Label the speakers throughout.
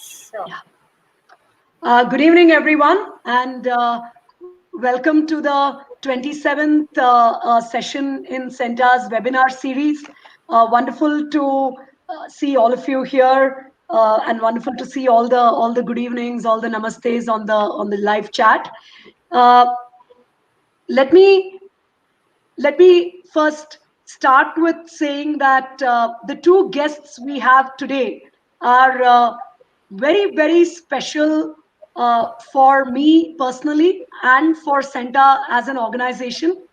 Speaker 1: Sure.
Speaker 2: Yeah. Good evening, everyone, and welcome to the 27th session in CENTA's webinar series. Wonderful to see all of you here, and wonderful to see all the good evenings, all the namastes on the live chat. Uh, let me let me first start with saying that the two guests we have today are very special for me personally and for CENTA as an organization.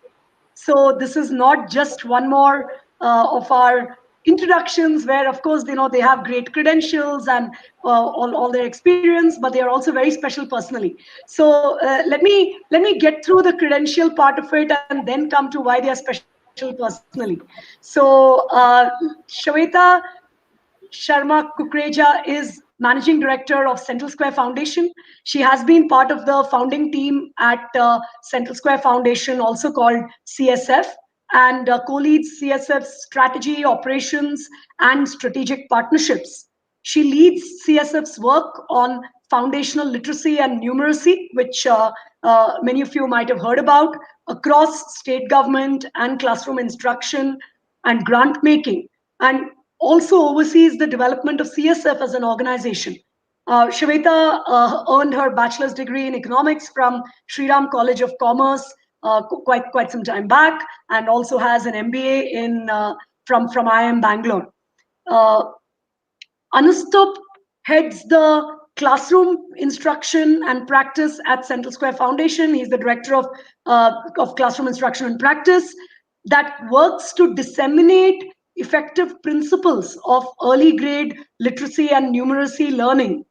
Speaker 2: So this is not just one more of our introductions where, of course, they have great credentials and all their experience, but they are also very special personally. So let me get through the credential part of it and then come to why they are special personally. So Shweta Sharma Kukreja is Managing Director of Central Square Foundation. She has been part of the founding team at Central Square Foundation, also called CSF, and co-leads CSF's strategy, operations, and strategic partnerships. She leads CSF's work on foundational literacy and numeracy, which many of you might have heard about, across state government and classroom instruction and grant making, and also oversees the development of CSF as an organization. Shweta earned her bachelor's degree in economics from Sriram College of Commerce quite some time back, and also has an MBA from IIM Bangalore. Uh, Anustup heads the classroom instruction and practice at Central Square Foundation. He's the director of classroom instruction and practice that works to disseminate effective principles of early grade literacy and numeracy learning,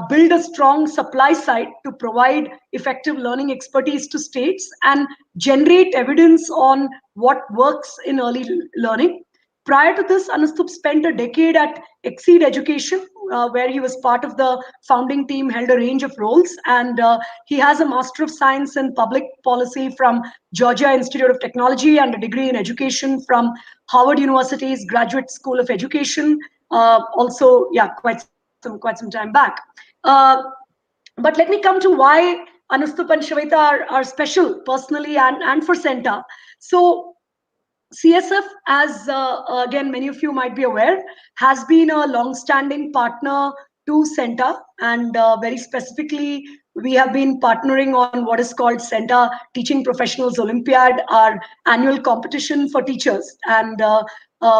Speaker 2: build a strong supply side to provide effective learning expertise to states, and generate evidence on what works in early learning. Prior to this, Anustup spent a decade at Exceed Education, where he was part of the founding team, held a range of roles, and he has a Master of Science in Public Policy from Georgia Institute of Technology and a degree in education from Harvard University's Graduate School of Education. Also, yeah, quite some time back. Uh, but let me come to why Anustup and Shweta are special personally and for CENTA. So CSF, as again many of you might be aware, has been a long-standing partner to CENTA, and very specifically, we have been partnering on what is called CENTA Teaching Professionals Olympiad, our annual competition for teachers, and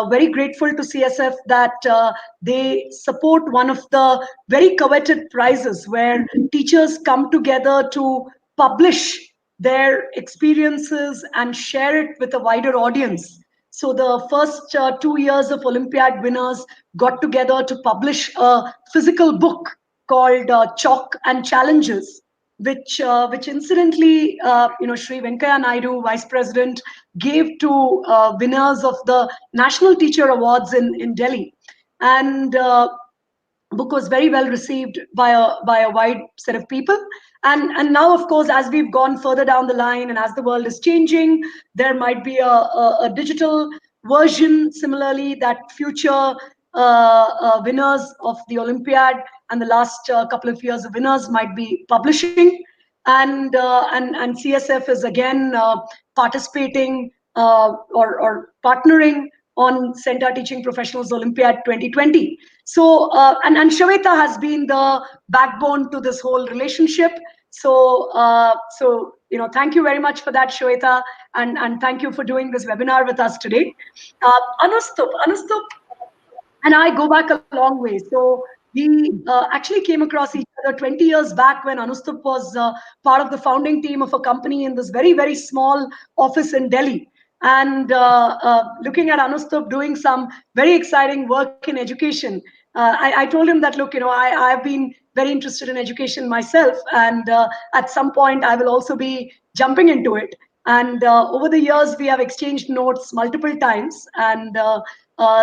Speaker 2: very grateful to CSF that they support one of the very coveted prizes where teachers come together to publish their experiences and share it with a wider audience. So the first 2 years of Olympiad winners got together to publish a physical book called Chalk and Challenges, which incidentally, Sri Venkaya Naidu, Vice President, gave to winners of the National Teacher Awards in Delhi. And book was very well received by a wide set of people, and now, of course, as we've gone further down the line and as the world is changing, there might be a digital version similarly that future winners of the Olympiad and the last couple of years of winners might be publishing, and CSF is again participating or partnering on CENTA Teaching Professionals Olympiad 2020. So, and Shweta has been the backbone to this whole relationship. So, thank you very much for that, Shweta, and thank you for doing this webinar with us today. Anustup and I go back a long way. So we actually came across each other 20 years back when Anustup was part of the founding team of a company in this very small office in Delhi. And looking at Anustup doing some very exciting work in education, I told him that, look, I've been very interested in education myself, and at some point I will also be jumping into it. And over the years, we have exchanged notes multiple times. And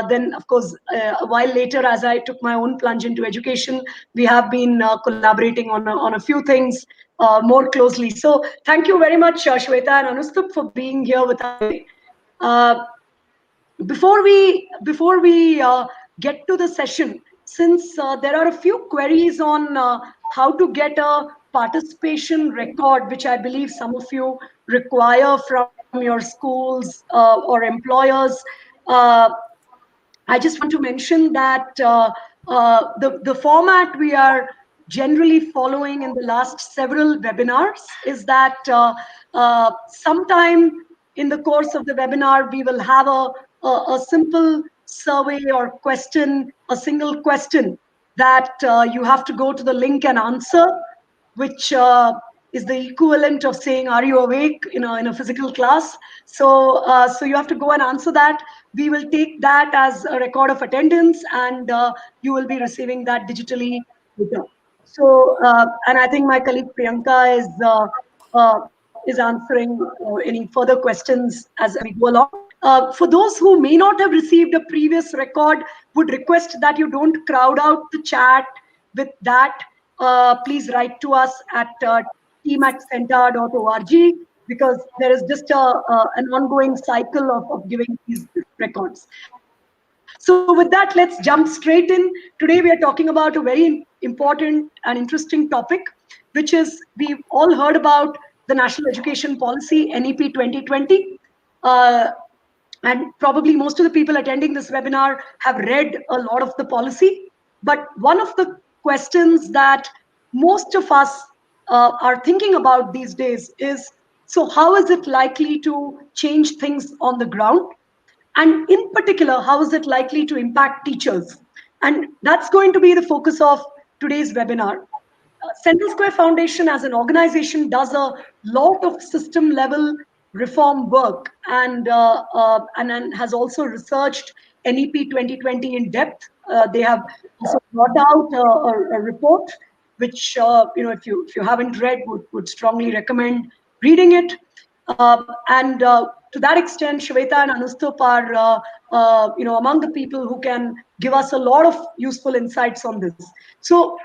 Speaker 2: then, of course, a while later, as I took my own plunge into education, we have been collaborating on a few things more closely. So thank you very much, Shweta and Anustup, for being here with us today. Before we get to the session, since there are a few queries on how to get a participation record, which I believe some of you require from your schools or employers. Uh, I just want to mention that the format we are generally following in the last several webinars is that sometime in the course of the webinar, we will have a simple survey or question, a single question that you have to go to the link and answer, which is the equivalent of saying, "Are you awake?" in a physical class. So you have to go and answer that. We will take that as a record of attendance, and you will be receiving that digitally later. And I think my colleague Priyanka is answering any further questions as we go along. For those who may not have received a previous record, would request that you don't crowd out the chat with that. Please write to us at team@centa.org, because there is just an ongoing cycle of giving these records. So with that, let's jump straight in. Today we are talking about a very important and interesting topic, which is we've all heard about the National Education Policy, NEP 2020. Uh, and probably most of the people attending this webinar have read a lot of the policy. But one of the questions that most of us are thinking about these days is, so how is it likely to change things on the ground? And in particular, how is it likely to impact teachers? And that's going to be the focus of today's webinar. Central Square Foundation as an organization does a lot of system level reform work, and then has also researched NEP 2020 in depth. They have also brought out a report, which if you haven't read, would strongly recommend reading it. And to that extent, Shweta and Anustap are among the people who can give us a lot of useful insights on this. So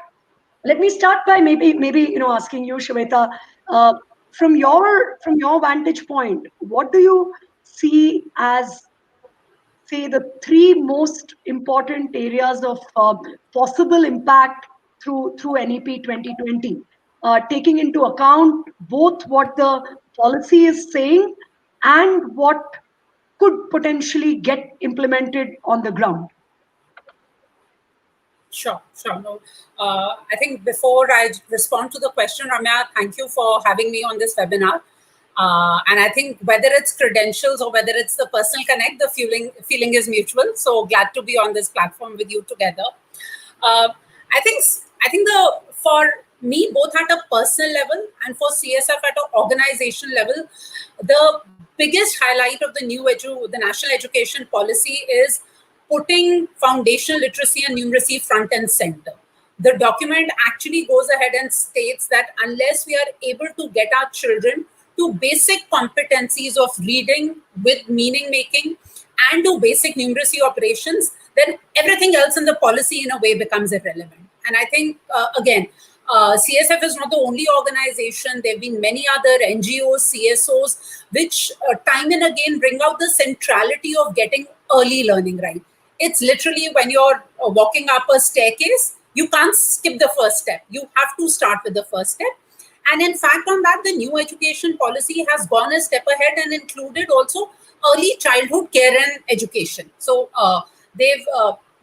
Speaker 2: let me start by maybe asking you, Shweta, uh, from your vantage point, what do you see as, say, the three most important areas of possible impact through NEP 2020, taking into account both what the policy is saying and what could potentially get implemented on the ground?
Speaker 1: Sure. No, I think before I respond to the question, Ramya, thank you for having me on this webinar. And I think whether it's credentials or whether it's the personal connect, the feeling is mutual. So glad to be on this platform with you together. Uh, I think for me, both at a personal level and for CSF at an organization level, the biggest highlight of the national education policy is putting foundational literacy and numeracy front and center. The document actually goes ahead and states that unless we are able to get our children to basic competencies of reading with meaning making and to basic numeracy operations, then everything else in the policy in a way becomes irrelevant. And I think, again, CSF is not the only organization. There have been many other NGOs, CSOs, which time and again bring out the centrality of getting early learning right. It's literally when you're walking up a staircase, you can't skip the first step. You have to start with the first step. And in fact, on that, the new education policy has gone a step ahead and included also early childhood care and education. So they've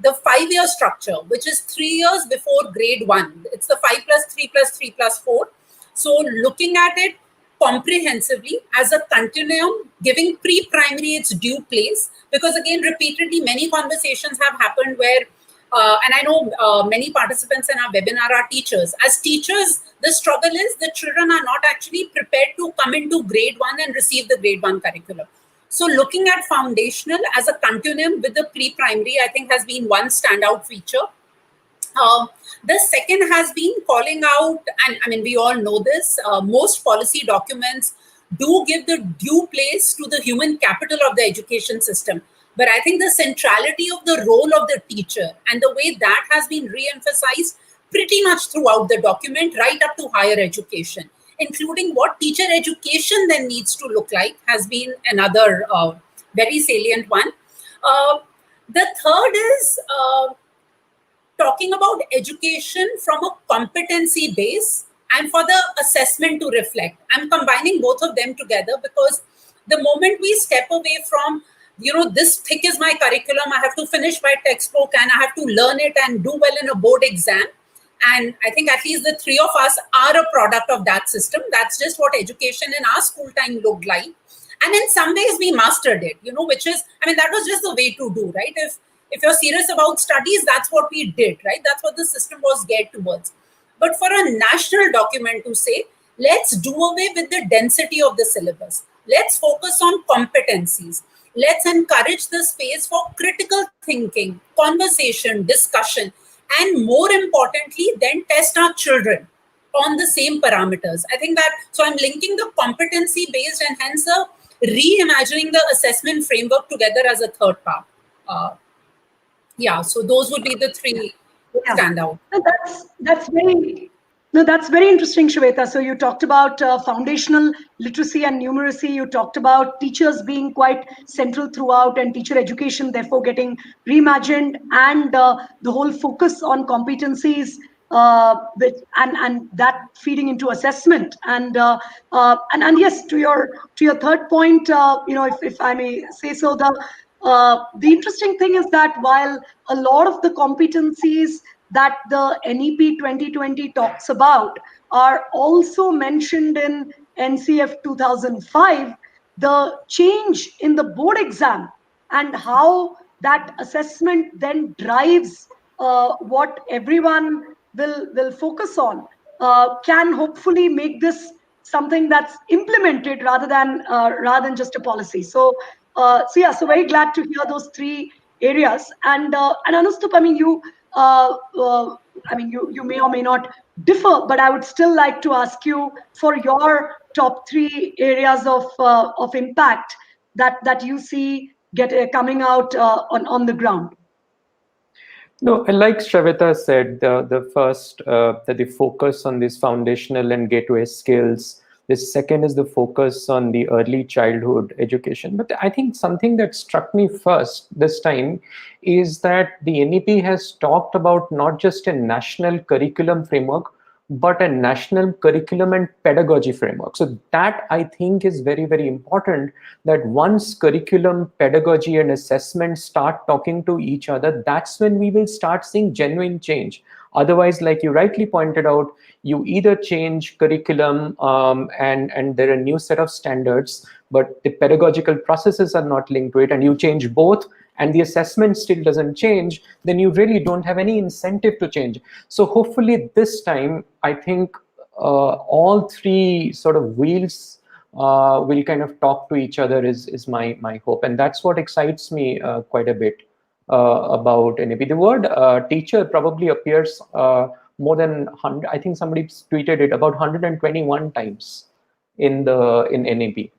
Speaker 1: the 5-year structure, which is 3 years before grade 1. It's the 5 plus 3 plus 3 plus 4. So looking at it comprehensively as a continuum, giving pre-primary its due place, because again, repeatedly, many conversations have happened where, and I know many participants in our webinar are teachers. As teachers, the struggle is the children are not actually prepared to come into grade 1 and receive the grade 1 curriculum. So looking at foundational as a continuum with the pre-primary, I think has been one standout feature. The second has been calling out, and I mean, we all know this, most policy documents do give the due place to the human capital of the education system. But I think the centrality of the role of the teacher and the way that has been re-emphasized pretty much throughout the document, right up to higher education, including what teacher education then needs to look like, has been another very salient one. The third is talking about education from a competency base and for the assessment to reflect. I'm combining both of them together because the moment we step away from, this thick is my curriculum, I have to finish my textbook and I have to learn it and do well in a board exam. And I think at least the three of us are a product of that system. That's just what education in our school time looked like. And in some ways we mastered it, which is, that was just the way to do, right? If you're serious about studies, that's what we did, right? That's what the system was geared towards. But for a national document to say, let's do away with the density of the syllabus. Let's focus on competencies. Let's encourage the space for critical thinking, conversation, discussion, and more importantly, then test our children on the same parameters. I think that, so I'm linking the competency based and hence reimagining the assessment framework together as a third part. So those would be the three stand out.
Speaker 2: That's very interesting, Shweta. So you talked about foundational literacy and numeracy. You talked about teachers being quite central throughout and teacher education, therefore getting reimagined, and the whole focus on competencies, and that feeding into assessment. And yes, to your third point, if I may say so, the interesting thing is that while a lot of the competencies that the NEP 2020 talks about are also mentioned in NCF 2005, the change in the board exam and how that assessment then drives what everyone will focus on can hopefully make this something that's implemented rather than just a policy. So very glad to hear those three areas. And Anustup, you may or may not differ, but I would still like to ask you for your top three areas of impact that you see coming out on the ground.
Speaker 3: No, like Shravita said, the first, that the focus on these foundational and gateway skills. The second is the focus on the early childhood education. But I think something that struck me first this time is that the NEP has talked about not just a national curriculum framework, but a national curriculum and pedagogy framework. So that I think is very, very important, that once curriculum, pedagogy and assessment start talking to each other, that's when we will start seeing genuine change. Otherwise, like you rightly pointed out, you either change curriculum and there are a new set of standards, but the pedagogical processes are not linked to it, and you change both and the assessment still doesn't change, then you really don't have any incentive to change. So hopefully this time, I think all three sort of wheels will kind of talk to each other is my hope. And that's what excites me quite a bit about NEP. The word teacher probably appears more than 100, I think somebody tweeted it, about 121 times in NEP.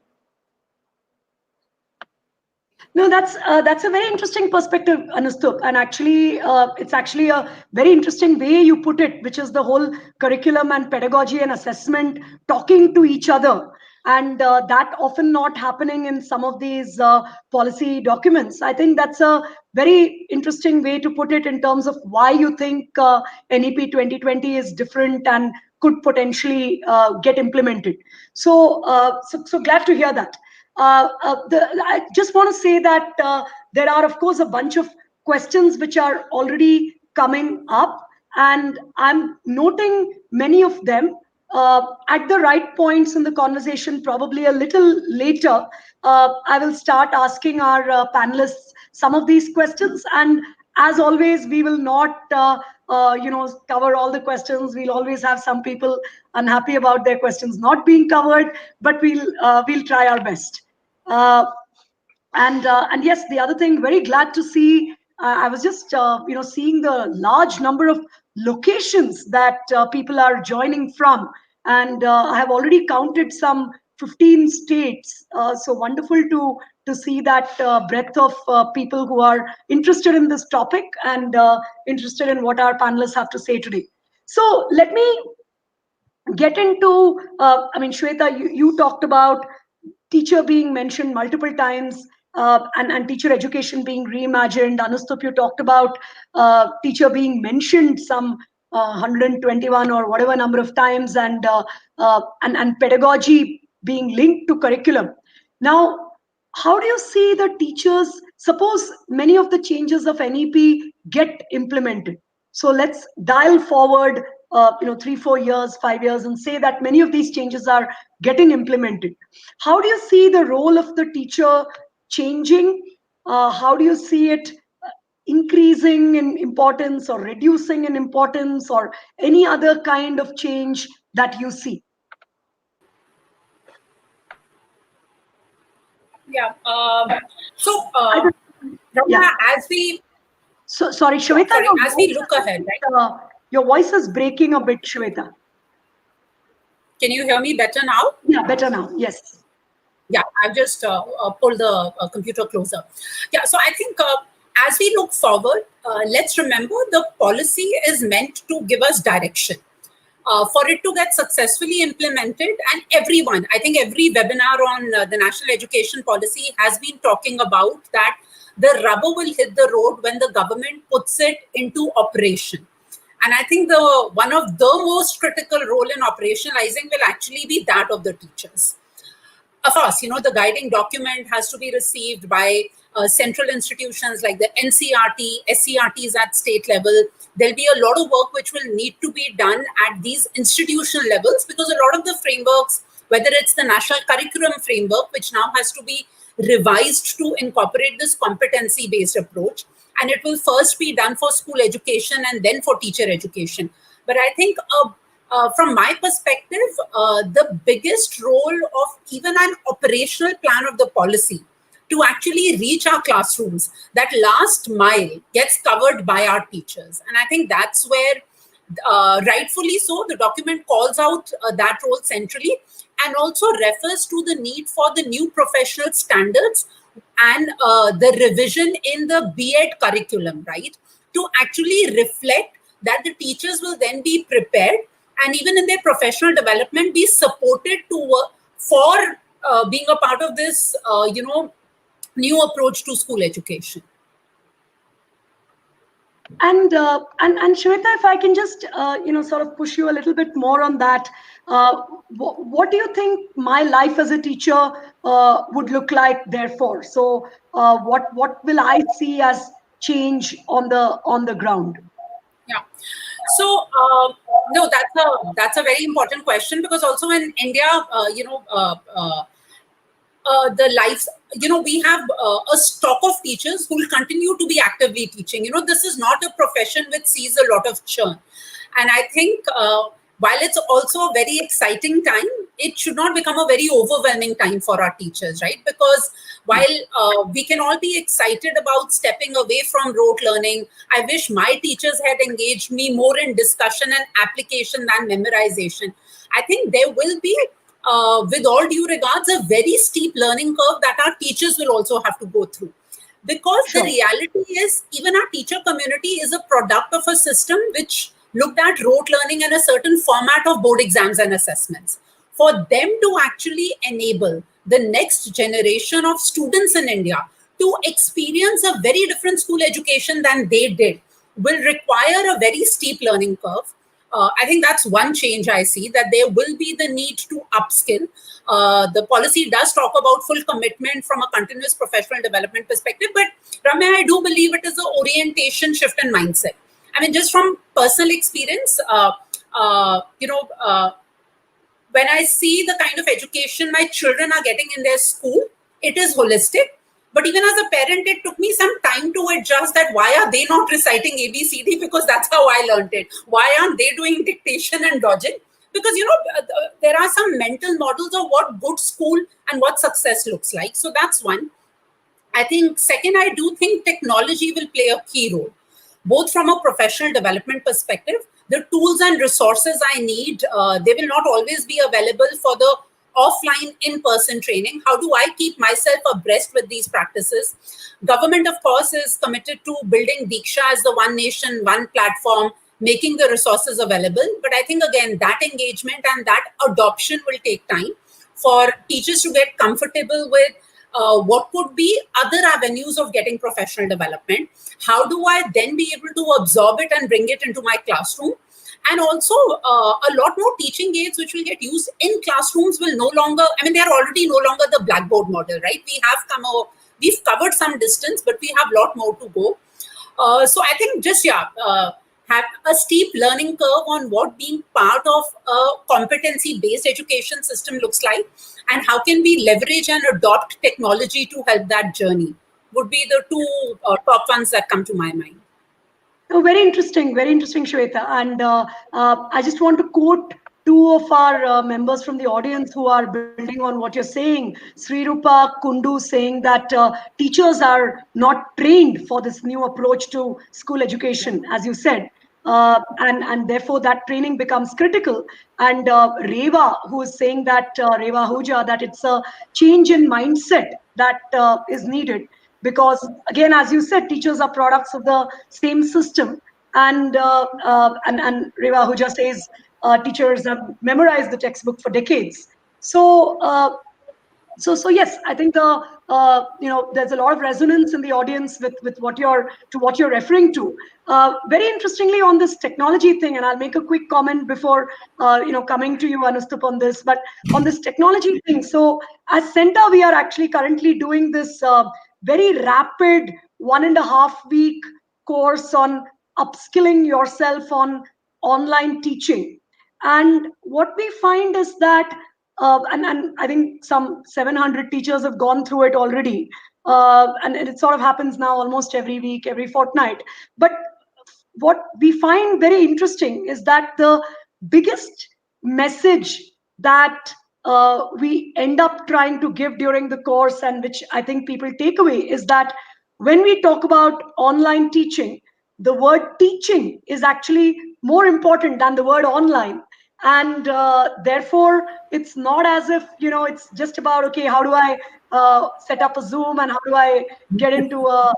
Speaker 2: No, that's a very interesting perspective, Anustup, and actually, it's actually a very interesting way you put it, which is the whole curriculum and pedagogy and assessment talking to each other, and that often not happening in some of these policy documents. I think that's a very interesting way to put it in terms of why you think NEP 2020 is different and could potentially get implemented. So glad to hear that. I just want to say that there are, of course, a bunch of questions which are already coming up, and I'm noting many of them at the right points in the conversation. Probably a little later, I will start asking our panelists some of these questions, and as always, we will not cover all the questions. We'll always have some people unhappy about their questions not being covered, but we'll try our best. And yes, the other thing, very glad to see. I was just seeing the large number of locations that people are joining from, and I have already counted some 15 states. So wonderful to see that breadth of people who are interested in this topic and interested in what our panelists have to say today. So let me get into, Shweta, you talked about teacher being mentioned multiple times, and teacher education being reimagined. Anustup, you talked about teacher being mentioned some 121 or whatever number of times, and pedagogy being linked to curriculum. Now, how do you see the teachers? Suppose many of the changes of NEP get implemented. So let's dial forward, 3-4 years, 5 years, and say that many of these changes are getting implemented. How do you see the role of the teacher changing? How do you see it increasing in importance or reducing in importance, or any other kind of change that you see?
Speaker 1: Yeah. So,
Speaker 2: Yeah.
Speaker 1: as we
Speaker 2: Sorry, Shweta,
Speaker 1: sorry, as we look ahead, right?
Speaker 2: Your voice is breaking a bit, Shweta.
Speaker 1: Can you hear me better now?
Speaker 2: Yeah, better now. Yes.
Speaker 1: Yeah, I've just pulled the computer closer. Yeah, so I think as we look forward, let's remember the policy is meant to give us direction. For it to get successfully implemented, and everyone, I think every webinar on the national education policy has been talking about that the rubber will hit the road when the government puts it into operation. And I think one of the most critical role in operationalizing will actually be that of the teachers. Of course, the guiding document has to be received by central institutions like the NCRT, SCRTs at state level. There'll be a lot of work which will need to be done at these institutional levels, because a lot of the frameworks, whether it's the national curriculum framework, which now has to be revised to incorporate this competency-based approach, and it will first be done for school education and then for teacher education. But I think from my perspective, the biggest role of even an operational plan of the policy to actually reach our classrooms, that last mile gets covered by our teachers. And I think that's where, rightfully so, the document calls out that role centrally, and also refers to the need for the new professional standards and the revision in the B.Ed curriculum, right? To actually reflect that the teachers will then be prepared, and even in their professional development, be supported for being a part of this, new approach to school education.
Speaker 2: And Shweta, if I can just sort of push you a little bit more on that, what do you think my life as a teacher would look like? Therefore, so what will I see as change on the ground?
Speaker 1: Yeah. So no, that's a very important question, because also in India, the lives, we have a stock of teachers who will continue to be actively teaching. This is not a profession which sees a lot of churn. And I think while it's also a very exciting time, it should not become a very overwhelming time for our teachers, right? Because while we can all be excited about stepping away from rote learning, I wish my teachers had engaged me more in discussion and application than memorization. I think there will be, with all due regards, a very steep learning curve that our teachers will also have to go through. Because the reality is, even our teacher community is a product of a system which looked at rote learning in a certain format of board exams and assessments. For them to actually enable the next generation of students in India to experience a very different school education than they did will require a very steep learning curve. I think that's one change I see, that there will be the need to upskill. The policy does talk about full commitment from a continuous professional development perspective, but Ramya, I do believe it is an orientation shift in mindset. I mean, just from personal experience, when I see the kind of education my children are getting in their school, it is holistic. But even as a parent, it took me some time to adjust that why are they not reciting ABCD, because that's how I learned it. Why aren't they doing dictation and dodging? Because, there are some mental models of what good school and what success looks like. So that's one. I think second, I do think technology will play a key role, both from a professional development perspective. The tools and resources I need, they will not always be available for the offline in-person training. How do I keep myself abreast with these practices? Government, of course, is committed to building Diksha as the one nation, one platform, making the resources available. But I think, again, that engagement and that adoption will take time for teachers to get comfortable with what could be other avenues of getting professional development? How do I then be able to absorb it and bring it into my classroom? And also, a lot more teaching aids which will get used in classrooms will no longer, I mean, they are already no longer the blackboard model, right? We've covered some distance, but we have a lot more to go. So I think just, have a steep learning curve on what being part of a competency-based education system looks like, and how can we leverage and adopt technology to help that journey would be the two top ones that come to my mind.
Speaker 2: Oh, very interesting, Shweta. And I just want to quote two of our members from the audience who are building on what you're saying. Sri Rupa Kundu saying that teachers are not trained for this new approach to school education, as you said. And therefore that training becomes critical. And Reva, who is saying that, Reva Huja, that it's a change in mindset that is needed. Because again, as you said, teachers are products of the same system. And Reva Huja says teachers have memorized the textbook for decades. So yes, I think there's a lot of resonance in the audience with what you're referring to. Very interestingly, on this technology thing, and I'll make a quick comment before coming to you, Anustup, on this. But on this technology thing, so as CENTA, we are actually currently doing this very rapid 1.5 week course on upskilling yourself on online teaching. And what we find is that and I think some 700 teachers have gone through it already. And it sort of happens now almost every week, every fortnight. But what we find very interesting is that the biggest message that we end up trying to give during the course, and which I think people take away, is that when we talk about online teaching, the word teaching is actually more important than the word online. And therefore it's not as if it's just about, okay, how do I set up a Zoom, and how do I get into a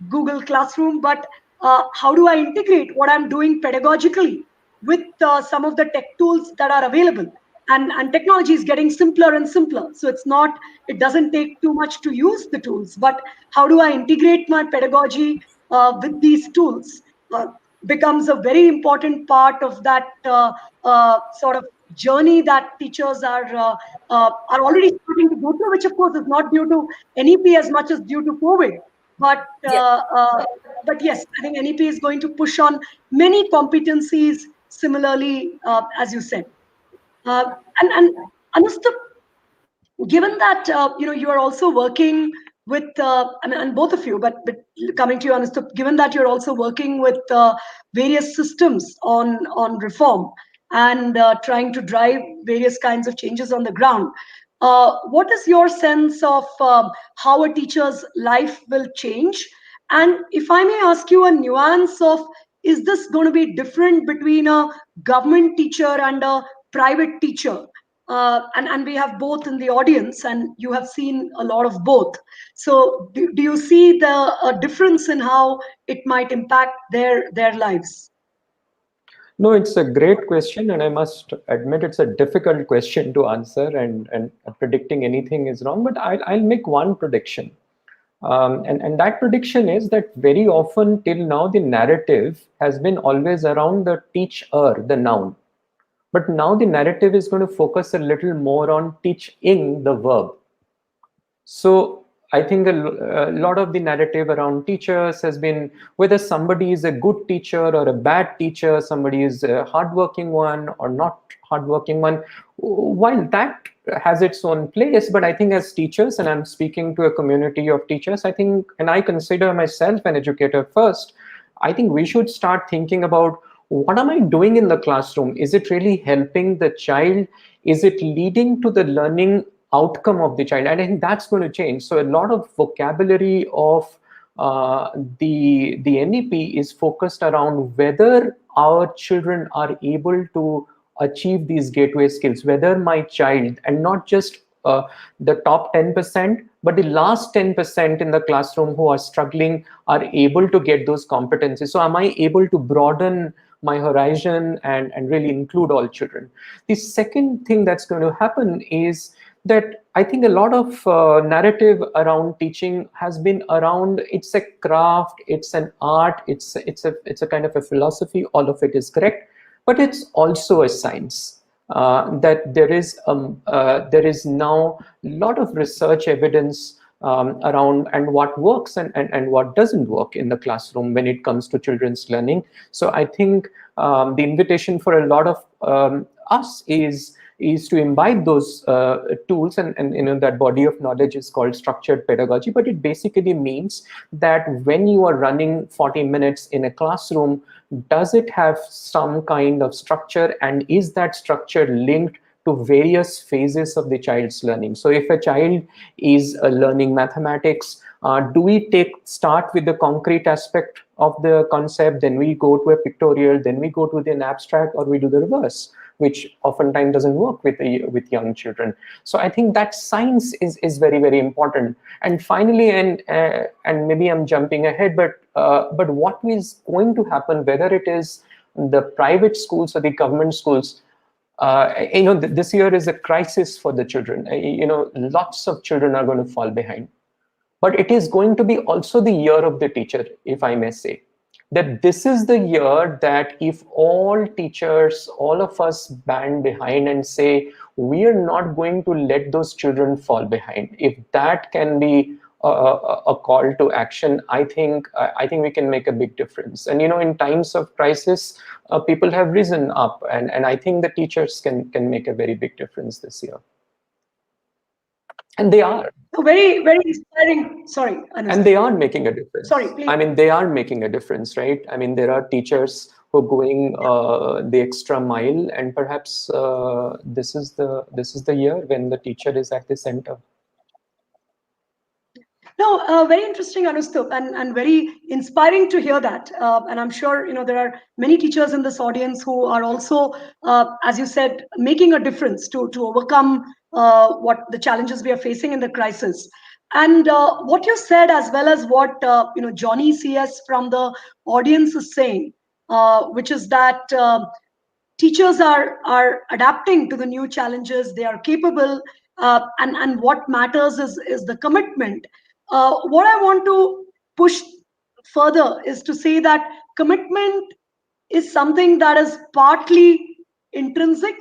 Speaker 2: Google Classroom, but how do I integrate what I'm doing pedagogically with some of the tech tools that are available. And technology is getting simpler and simpler, so it doesn't take too much to use the tools, but how do I integrate my pedagogy with these tools becomes a very important part of that sort of journey that teachers are already starting to go through, which of course is not due to NEP as much as due to COVID. But yes, I think NEP is going to push on many competencies similarly, as you said. And Anustup, given that you are also working with and both of you, but coming to you, Anustup, given that you're also working with various systems on reform and trying to drive various kinds of changes on the ground, what is your sense of how a teacher's life will change? And if I may ask you a nuance of, is this going to be different between a government teacher and a private teacher? And we have both in the audience, and you have seen a lot of both. So do you see the difference in how it might impact their lives?
Speaker 3: No, it's a great question, and I must admit it's a difficult question to answer, and predicting anything is wrong, but I'll make one prediction. And that prediction is that very often till now the narrative has been always around the teacher, the noun. But now the narrative is going to focus a little more on teaching, the verb. So I think a lot of the narrative around teachers has been whether somebody is a good teacher or a bad teacher, somebody is a hardworking one or not hardworking one. While that has its own place, but I think as teachers, and I'm speaking to a community of teachers, I think, and I consider myself an educator first, I think we should start thinking about, what am I doing in the classroom? Is it really helping the child? Is it leading to the learning outcome of the child? And I think that's going to change. So a lot of vocabulary of the NEP is focused around whether our children are able to achieve these gateway skills, whether my child, and not just the top 10%, but the last 10% in the classroom who are struggling are able to get those competencies. So am I able to broaden my horizon and really include all children? The second thing that's going to happen is that I think a lot of narrative around teaching has been around it's a craft, it's an art, it's a kind of a philosophy. All of it is correct, but it's also a science. That there is now a lot of research evidence around and what works and what doesn't work in the classroom when it comes to children's learning. So I think the invitation for a lot of us is to imbibe those tools, and that body of knowledge is called structured pedagogy. But it basically means that when you are running 40 minutes in a classroom, does it have some kind of structure, and is that structure linked to various phases of the child's learning? So if a child is learning mathematics, do we start with the concrete aspect of the concept, then we go to a pictorial, then we go to an abstract, or we do the reverse, which oftentimes doesn't work with young children? So I think that science is very, very important. And finally, and maybe I'm jumping ahead, but what is going to happen, whether it is the private schools or the government schools, this year is a crisis for the children. Lots of children are going to fall behind. But it is going to be also the year of the teacher, if I may say. That this is the year that if all teachers, all of us band behind and say, we are not going to let those children fall behind. If that can be a call to action, I think we can make a big difference. And in times of crisis, people have risen up, and I think the teachers can make a very big difference this year. And they are.
Speaker 2: Very, very inspiring. Sorry, Anush.
Speaker 3: And they are making a difference.
Speaker 2: Sorry, please.
Speaker 3: I mean, they are making a difference, right? I mean, there are teachers who are going the extra mile, and perhaps this is the year when the teacher is at the center.
Speaker 2: No, very interesting, Anustup, and very inspiring to hear that. And I'm sure there are many teachers in this audience who are also, as you said, making a difference to overcome what the challenges we are facing in the crisis. And what you said, as well as what Johnny CS from the audience is saying, which is that teachers are adapting to the new challenges. They are capable, and what matters is the commitment. What I want to push further is to say that commitment is something that is partly intrinsic,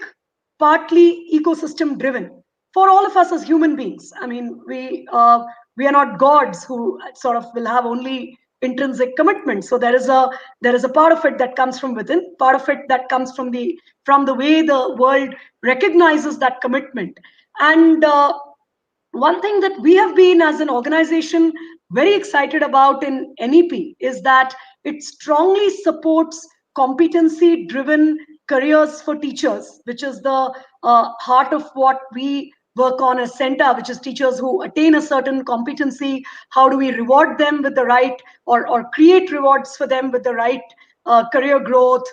Speaker 2: partly ecosystem driven for all of us as human beings. I mean, we are not gods who sort of will have only intrinsic commitment. So there is a part of it that comes from within, part of it that comes from the way the world recognizes that commitment. And one thing that we have been, as an organization, very excited about in NEP is that it strongly supports competency driven careers for teachers, which is the heart of what we work on as CENTA, which is teachers who attain a certain competency. How do we reward them with the right, or create rewards for them with the right career growth,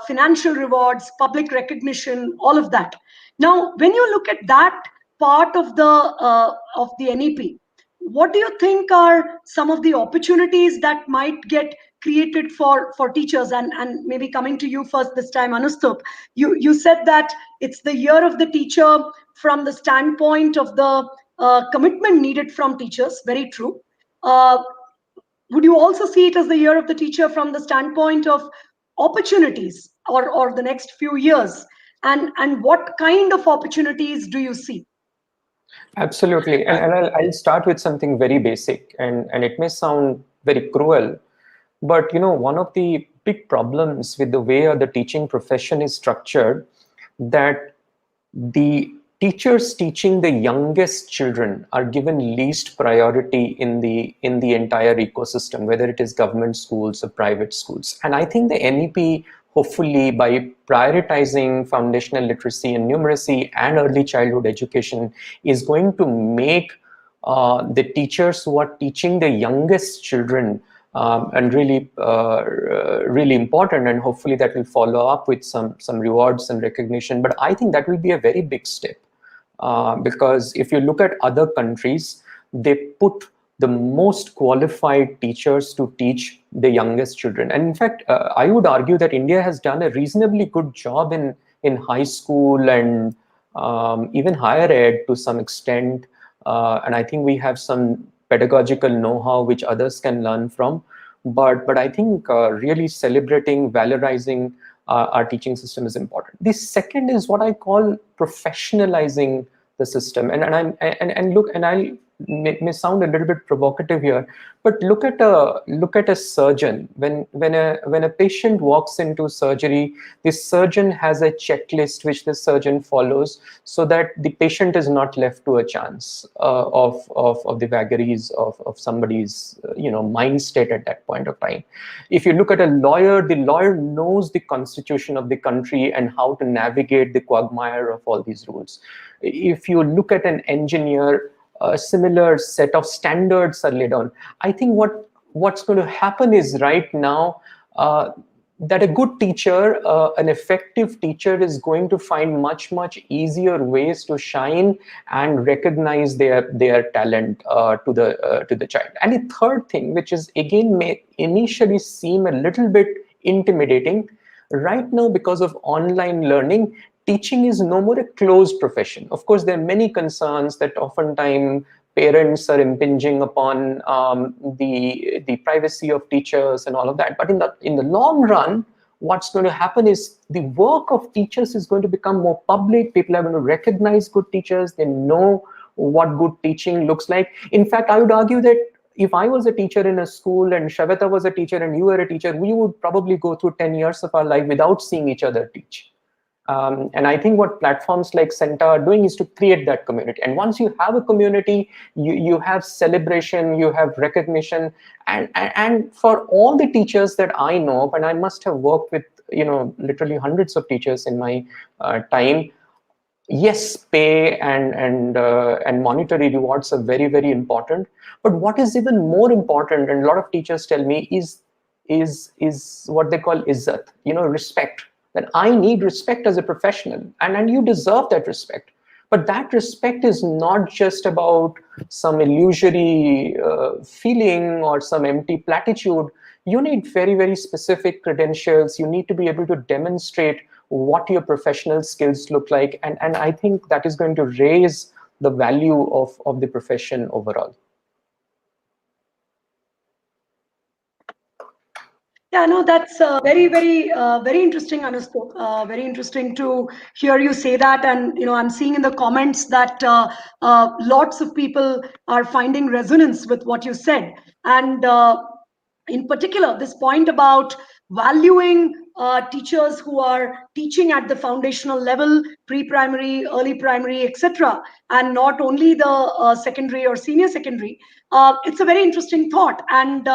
Speaker 2: financial rewards, public recognition, all of that. Now, when you look at that part of the NEP, what do you think are some of the opportunities that might get created for teachers? And maybe coming to you first this time, Anustup, you said that it's the year of the teacher from the standpoint of the commitment needed from teachers. Very true. Would you also see it as the year of the teacher from the standpoint of opportunities, or the next few years? And what kind of opportunities do you see?
Speaker 3: Absolutely. And I'll start with something very basic, and it may sound very cruel, but one of the big problems with the way the teaching profession is structured, that the teachers teaching the youngest children are given least priority in the entire ecosystem, whether it is government schools or private schools. And I think the NEP, hopefully by prioritizing foundational literacy and numeracy and early childhood education, is going to make the teachers who are teaching the youngest children and really important, and hopefully that will follow up with some rewards and recognition. But I think that will be a very big step, because if you look at other countries, they put the most qualified teachers to teach the youngest children. And in fact, I would argue that India has done a reasonably good job in high school and even higher ed to some extent. And I think we have some pedagogical know-how which others can learn from. But I think really celebrating, valorizing our teaching system is important. The second is what I call professionalizing the system. And look, and I may sound a little bit provocative here, but look at a surgeon. When a patient walks into surgery, the surgeon has a checklist which the surgeon follows so that the patient is not left to a chance of the vagaries of somebody's mind state at that point of time. If you look at a lawyer, the lawyer knows the constitution of the country and how to navigate the quagmire of all these rules. If you look at an engineer, a similar set of standards are laid on. I think what's going to happen is right now that a good teacher, an effective teacher, is going to find much easier ways to shine and recognize their talent to the child. And the third thing, which is again may initially seem a little bit intimidating, right now because of online learning, teaching is no more a closed profession. Of course, there are many concerns that oftentimes parents are impinging upon the privacy of teachers and all of that. But in the long run, what's going to happen is the work of teachers is going to become more public. People are going to recognize good teachers. They know what good teaching looks like. In fact, I would argue that if I was a teacher in a school and Shweta was a teacher and you were a teacher, we would probably go through 10 years of our life without seeing each other teach. And I think what platforms like CENTA are doing is to create that community. And once you have a community, you have celebration, you have recognition. And for all the teachers that I know of, and I must have worked with literally hundreds of teachers in my time, yes, pay and monetary rewards are very, very important. But what is even more important, and a lot of teachers tell me, is what they call izzat, respect. That I need respect as a professional, and you deserve that respect. But that respect is not just about some illusory feeling or some empty platitude. You need very, very specific credentials. You need to be able to demonstrate what your professional skills look like. And I think that is going to raise the value of the profession overall.
Speaker 2: Yeah, no, that's very, very interesting, Anustup. Very interesting to hear you say that. And, I'm seeing in the comments that lots of people are finding resonance with what you said. And in particular, this point about valuing teachers who are teaching at the foundational level, pre-primary, early primary, etc., and not only the secondary or senior secondary. It's a very interesting thought. And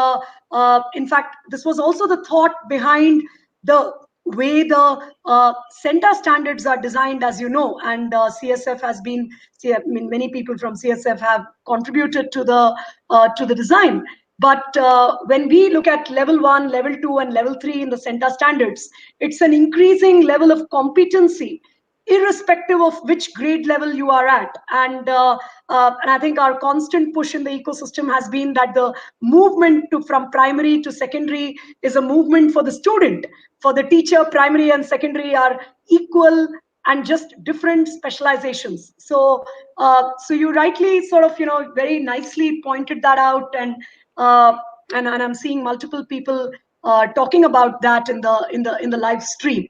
Speaker 2: in fact, this was also the thought behind the way the CENTA standards are designed, as you know, and CSF has been, many people from CSF have contributed to the design. But when we look at level 1, level 2, and level 3 in the CENTA standards, it's an increasing level of competency, irrespective of which grade level you are at. And I think our constant push in the ecosystem has been that the movement from primary to secondary is a movement for the student. For the teacher, primary and secondary are equal and just different specializations. So you rightly sort of, very nicely pointed that out. And I'm seeing multiple people talking about that in the live stream.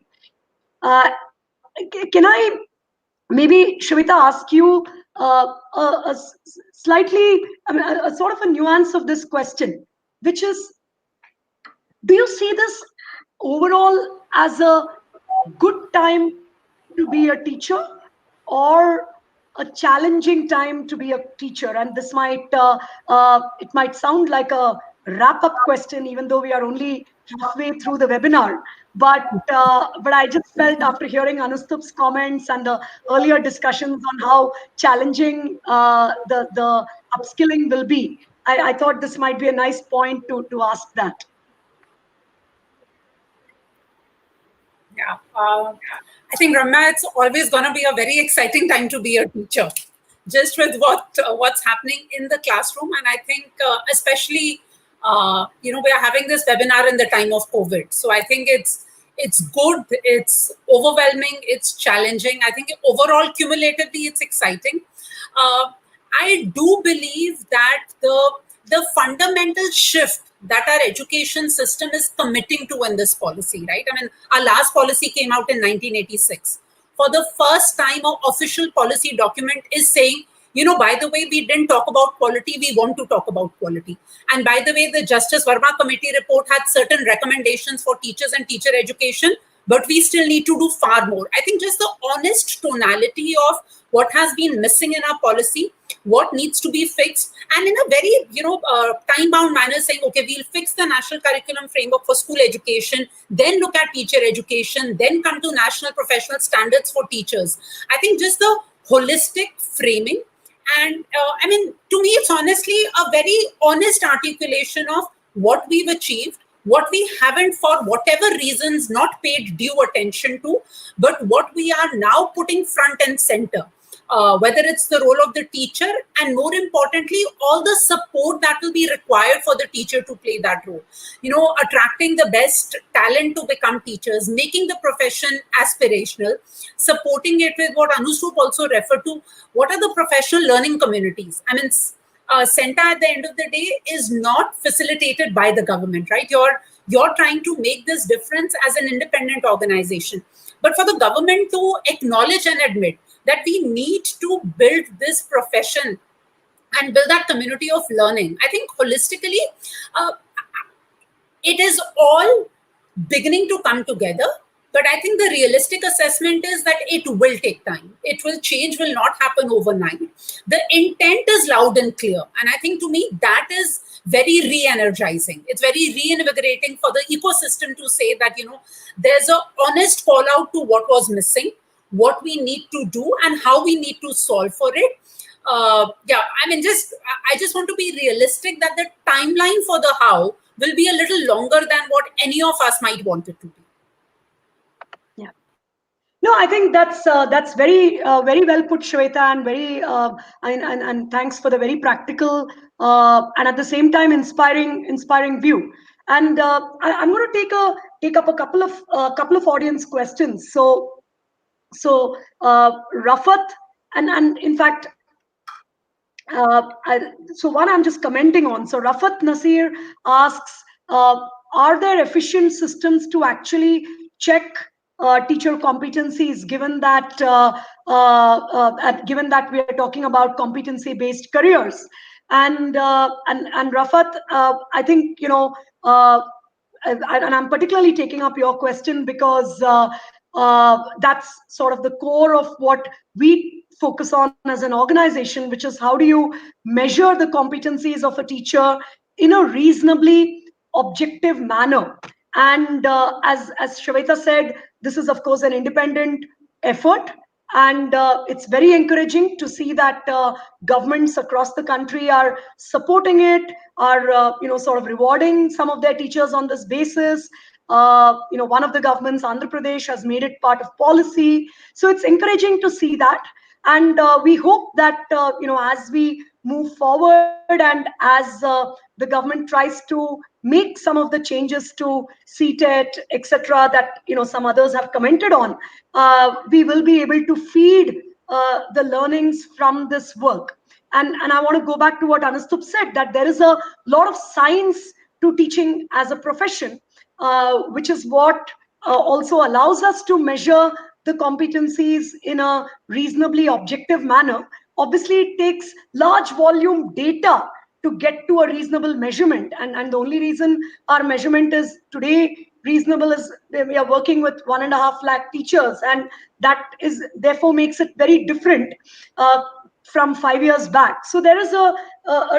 Speaker 2: Can I maybe, Shweta, ask you a slightly, a sort of a nuance of this question, which is, do you see this overall as a good time to be a teacher or a challenging time to be a teacher? And this might, it might sound like a wrap-up question, even though we are only halfway through the webinar. But I just felt after hearing Anustup's comments and the earlier discussions on how challenging the upskilling will be, I thought this might be a nice point to ask that.
Speaker 1: Yeah, I think, Ramya, it's always going to be a very exciting time to be a teacher, just with what's happening in the classroom. And I think especially, we are having this webinar in the time of COVID. So I think it's It's good, it's overwhelming, it's challenging. I think overall, cumulatively, it's exciting. I do believe that the fundamental shift that our education system is committing to in this policy, right? I mean, our last policy came out in 1986. For the first time, an official policy document is saying, by the way, we didn't talk about quality, we want to talk about quality. And by the way, the Justice Verma Committee report had certain recommendations for teachers and teacher education, but we still need to do far more. I think just the honest tonality of what has been missing in our policy, what needs to be fixed, and in a very time-bound manner, saying, okay, we'll fix the national curriculum framework for school education, then look at teacher education, then come to national professional standards for teachers. I think just the holistic framing. And to me, it's honestly a very honest articulation of what we've achieved, what we haven't, for whatever reasons, not paid due attention to, but what we are now putting front and center. Whether it's the role of the teacher, and more importantly, all the support that will be required for the teacher to play that role. Attracting the best talent to become teachers, making the profession aspirational, supporting it with what Anushrup also referred to. What are the professional learning communities? I mean, CENTA at the end of the day is not facilitated by the government, right? You're trying to make this difference as an independent organization. But for the government to acknowledge and admit that we need to build this profession and build that community of learning, I think holistically, it is all beginning to come together. But I think the realistic assessment is that it will take time. Change will not happen overnight. The intent is loud and clear. And I think, to me, that is very re-energizing. It's very reinvigorating for the ecosystem to say that, there's an honest call out to what was missing, what we need to do, and how we need to solve for it. I just want to be realistic that the timeline for the how will be a little longer than what any of us might want it to be.
Speaker 2: Yeah. No, I think that's very very well put, Shweta, and very and thanks for the very practical and at the same time inspiring view. And I'm going to take up a couple of audience questions. So Rafat, and in fact, so one I'm just commenting on. So Rafat Nasir asks, are there efficient systems to actually check teacher competencies, given that we are talking about competency-based careers? And Rafat, I think, and I'm particularly taking up your question because that's sort of the core of what we focus on as an organization, which is how do you measure the competencies of a teacher in a reasonably objective manner. And as Shweta said, this is of course an independent effort, and it's very encouraging to see that governments across the country are supporting it, are sort of rewarding some of their teachers on this basis. One of the governments, Andhra Pradesh, has made it part of policy, so it's encouraging to see that. And we hope that as we move forward and as the government tries to make some of the changes to CTET, etc., that some others have commented on, we will be able to feed the learnings from this work. And I want to go back to what Anushrup said, that there is a lot of science to teaching as a profession, which is what also allows us to measure the competencies in a reasonably objective manner. Obviously, it takes large volume data to get to a reasonable measurement. And the only reason our measurement is today reasonable is we are working with 1.5 lakh teachers, and that is therefore makes it very different from 5 years back. So there is a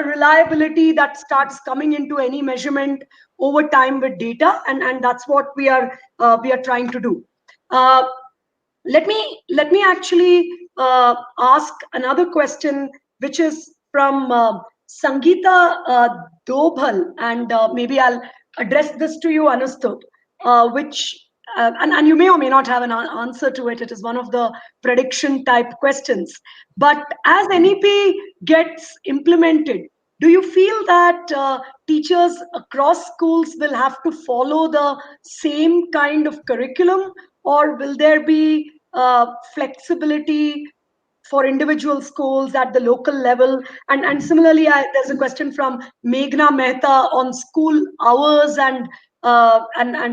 Speaker 2: reliability that starts coming into any measurement over time with data, and that's what we are trying to do. Let me actually ask another question, which is from Sangeeta Dobhal, and maybe I'll address this to you, Anushrup, which and you may or may not have an answer to it. It is one of the prediction type questions. But as NEP gets implemented, Do you feel that teachers across schools will have to follow the same kind of curriculum, or will there be flexibility for individual schools at the local level? And similarly, there's a question from Meghna Mehta on school hours and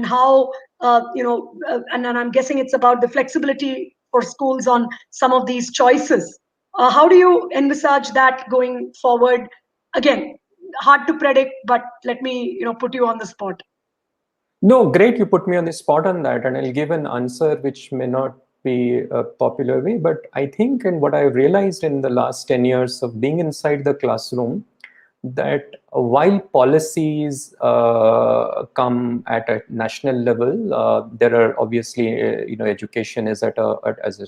Speaker 2: how and I'm guessing it's about the flexibility for schools on some of these choices. How do you envisage that going forward? Again, hard to predict, but let me put you on the spot.
Speaker 3: No, great. You put me on the spot on that, and I'll give an answer which may not be a popular way, but I think, and what I realized in the last 10 years of being inside the classroom, that while policies come at a national level, there are obviously, education is as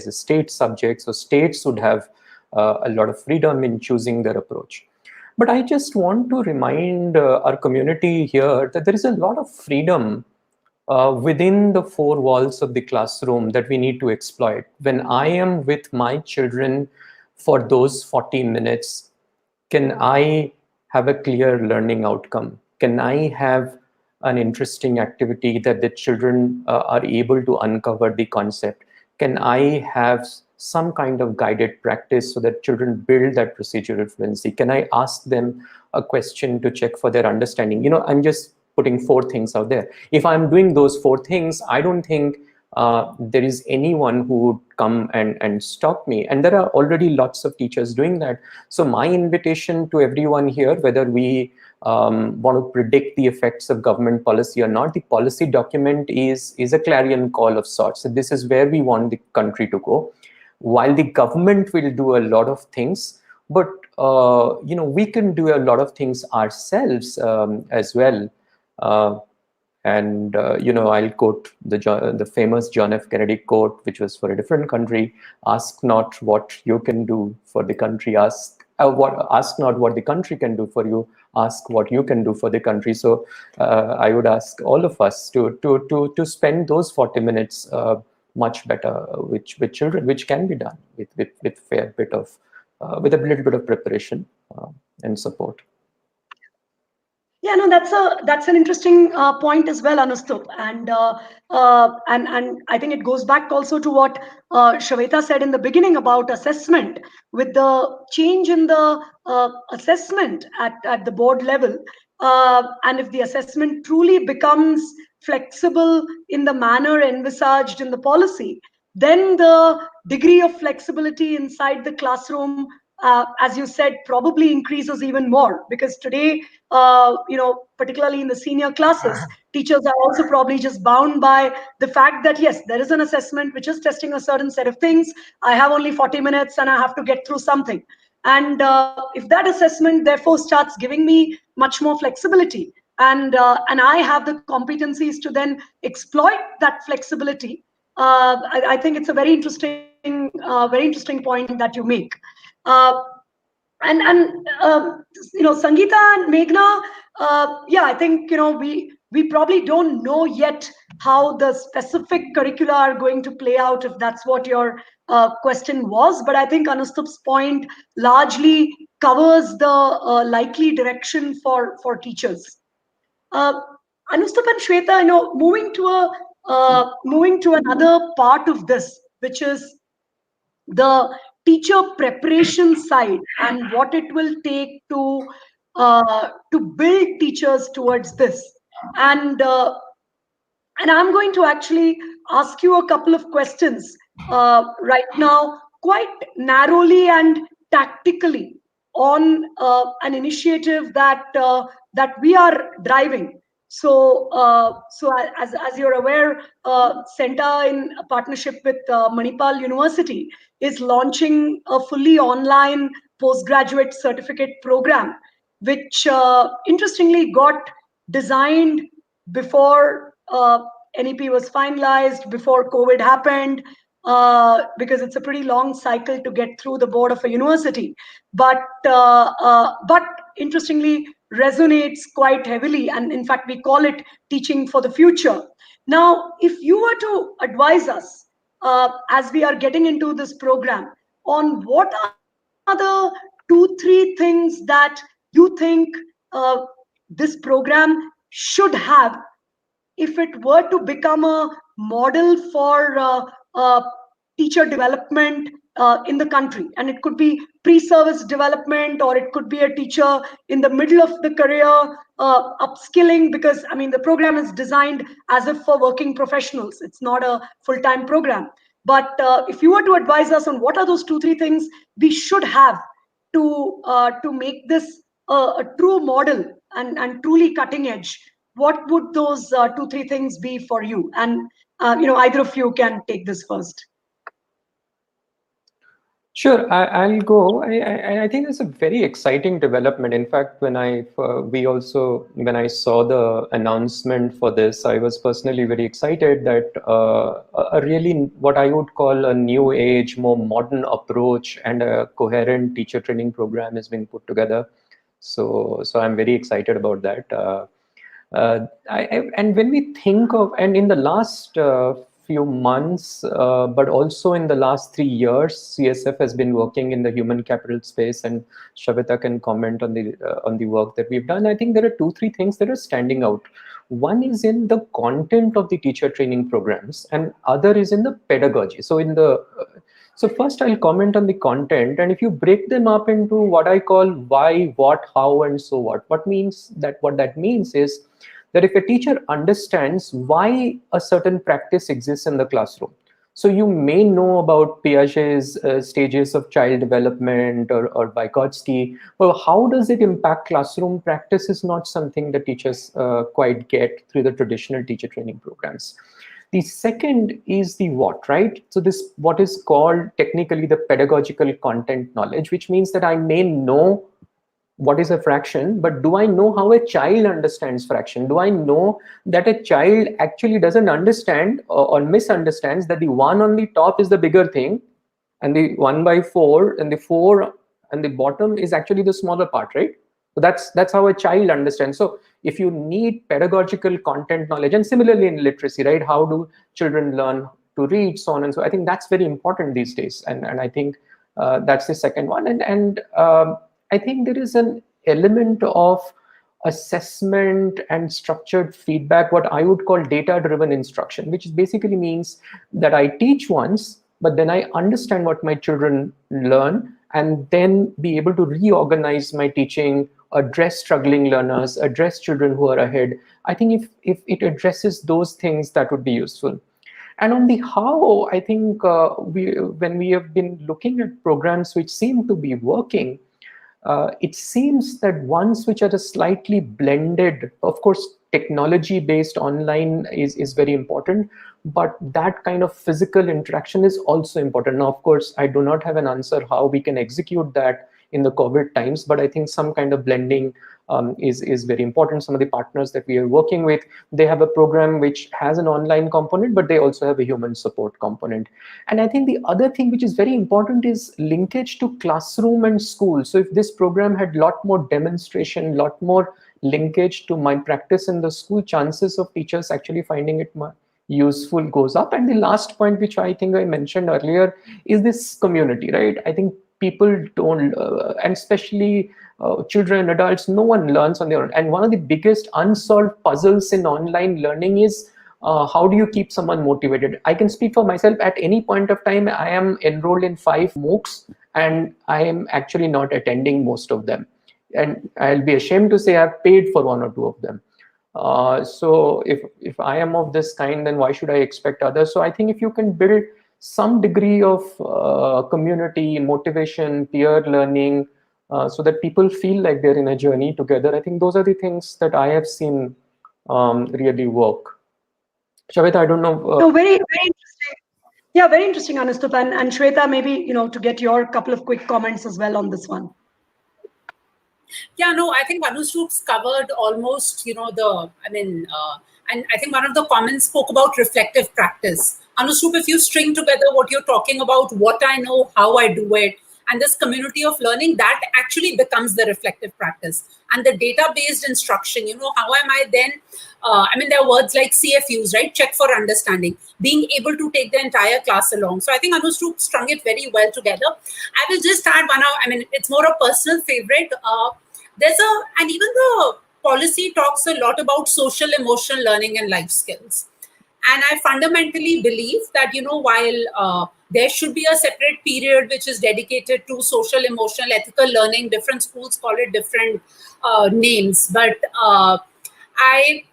Speaker 3: a state subject, so states would have a lot of freedom in choosing their approach. But I just want to remind our community here that there is a lot of freedom within the four walls of the classroom that we need to exploit. When I am with my children for those 40 minutes, can I have a clear learning outcome? Can I have an interesting activity that the children are able to uncover the concept? Can I have some kind of guided practice so that children build that procedural fluency? Can I ask them a question to check for their understanding? I'm just putting four things out there. If I'm doing those four things, I don't think there is anyone who would come and stop me. And there are already lots of teachers doing that. So my invitation to everyone here, whether we want to predict the effects of government policy or not, the policy document is a clarion call of sorts. So this is where we want the country to go. While the government will do a lot of things, but we can do a lot of things ourselves as well. I'll quote the famous John F. Kennedy quote, which was for a different country: "Ask not what you can do for the country. Ask not what the country can do for you. Ask what you can do for the country." So I would ask all of us to spend those 40 minutes much better with children, which can be done with a little bit of preparation and support.
Speaker 2: Yeah, no, that's an interesting point as well, Anustup, and I think it goes back also to what Shweta said in the beginning about assessment. With the change in the assessment at the board level, and if the assessment truly becomes flexible in the manner envisaged in the policy, then the degree of flexibility inside the classroom, as you said, probably increases even more, because today, particularly in the senior classes, teachers are also probably just bound by the fact that, yes, there is an assessment which is testing a certain set of things. I have only 40 minutes and I have to get through something. And if that assessment therefore starts giving me much more flexibility, and I have the competencies to then exploit that flexibility, I think it's a very interesting point that you make. And Sangeeta and Meghna, I think we probably don't know yet how the specific curricula are going to play out, if that's what your question was. But I think Anustup's point largely covers the likely direction for teachers. Anustup and Shweta, moving to another part of this, which is the teacher preparation side and what it will take to build teachers towards this. And I'm going to actually ask you a couple of questions right now, quite narrowly and tactically, on an initiative that we are driving. So, as you're aware, CENTA, in a partnership with Manipal University, is launching a fully online postgraduate certificate program, which interestingly got designed before NEP was finalized, before COVID happened, because it's a pretty long cycle to get through the board of a university. But interestingly, resonates quite heavily, and in fact, we call it teaching for the future. Now, if you were to advise us as we are getting into this program on what are the 2-3 things that you think this program should have if it were to become a model for teacher development in the country? And it could be pre-service development, or it could be a teacher in the middle of the career upskilling, because I mean the program is designed as if for working professionals. It's not a full-time program. But if you were to advise us on what are those 2-3 things we should have to make this a true model and truly cutting edge, what would those 2-3 things be for you? And either of you can take this first.
Speaker 3: Sure, I'll go. I think it's a very exciting development. In fact, when I saw the announcement for this, I was personally very excited that a really what I would call a new age, more modern approach and a coherent teacher training program is being put together. So I'm very excited about that. And when we think of, and in the last few months, but also in the last 3 years, CSF has been working in the human capital space, and Shravita can comment on the work that we've done. I think there are 2-3 things that are standing out. One is in the content of the teacher training programs, and other is in the pedagogy. So first I'll comment on the content, and if you break them up into what I call why, what, how, and so what that means is that if a teacher understands why a certain practice exists in the classroom, so you may know about Piaget's stages of child development or Vygotsky, well, how does it impact classroom practice is not something that teachers quite get through the traditional teacher training programs. The second is the what, right? So this what is called technically the pedagogical content knowledge, which means that I may know what is a fraction, but do I know how a child understands fraction? Do I know that a child actually doesn't understand or misunderstands that the 1 on the top is the bigger thing, and the 1/4 and the 4 and the bottom is actually the smaller part, right? So that's how a child understands. So if you need pedagogical content knowledge, and similarly in literacy, right? How do children learn to read, so on and so. I think that's very important these days, and I think that's the second one. And I think there is an element of assessment and structured feedback, what I would call data-driven instruction, which basically means that I teach once, but then I understand what my children learn, and then be able to reorganize my teaching, address struggling learners, address children who are ahead. I think if it addresses those things, that would be useful. And on the how, I think when we have been looking at programs which seem to be working, it seems that ones which are a slightly blended, of course, technology-based online is very important, but that kind of physical interaction is also important. Now, of course, I do not have an answer how we can execute that in the COVID times, but I think some kind of blending is very important. Some of the partners that we are working with, they have a program which has an online component, but they also have a human support component. And I think the other thing which is very important is linkage to classroom and school. So if this program had a lot more demonstration, a lot more linkage to my practice in the school, chances of teachers actually finding it more useful goes up. And the last point, which I think I mentioned earlier, is this community, right? I think people don't, and especially children and adults, no one learns on their own. And one of the biggest unsolved puzzles in online learning is how do you keep someone motivated? I can speak for myself. At any point of time, I am enrolled in 5 MOOCs, and I am actually not attending most of them. And I'll be ashamed to say I've paid for 1 or 2 of them. So if I am of this kind, then why should I expect others? So I think if you can build some degree of community, motivation, peer learning, so that people feel like they're in a journey together, I think those are the things that I have seen really work. Shravita, I don't know.
Speaker 2: No, very interesting. Yeah, very interesting, Anustup. And Shweta, maybe, to get your couple of quick comments as well on this one.
Speaker 1: Yeah, no, I think Anustup's covered almost, and I think one of the comments spoke about reflective practice. Anustup, if you string together what you're talking about, what I know, how I do it, and this community of learning, that actually becomes the reflective practice. And the data-based instruction, how am I then, there are words like CFUs, right? Check for understanding, being able to take the entire class along. So I think Anustup strung it very well together. I will just add one, it's more a personal favorite. and even the policy talks a lot about social emotional learning and life skills. And I fundamentally believe that, while there should be a separate period which is dedicated to social emotional ethical learning, different schools call it different names, but I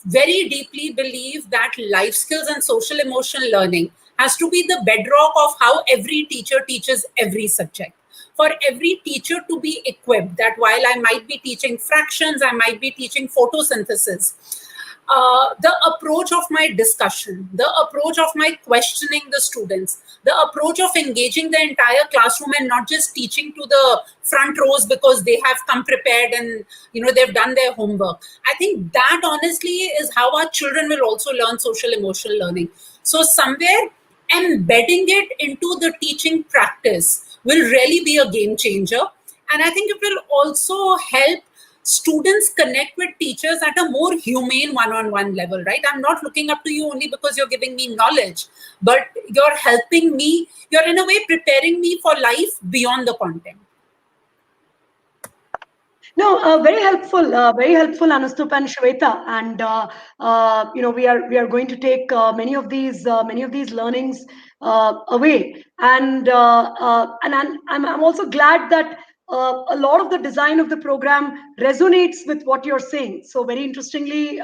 Speaker 1: very deeply believe that life skills and social emotional learning has to be the bedrock of how every teacher teaches every subject. For every teacher to be equipped that while I might be teaching fractions, I might be teaching photosynthesis, the approach of my discussion, the approach of my questioning the students, the approach of engaging the entire classroom and not just teaching to the front rows because they have come prepared and they've done their homework. I think that honestly is how our children will also learn social emotional learning. So somewhere embedding it into the teaching practice will really be a game changer. And I think it will also help students connect with teachers at a more humane one-on-one level, right? I'm not looking up to you only because you're giving me knowledge, but you're helping me, you're in a way preparing me for life beyond the content.
Speaker 2: No, very helpful, Anustup and Shweta. And we are going to take many of these learnings away. And I'm also glad that a lot of the design of the program resonates with what you're saying. So very interestingly,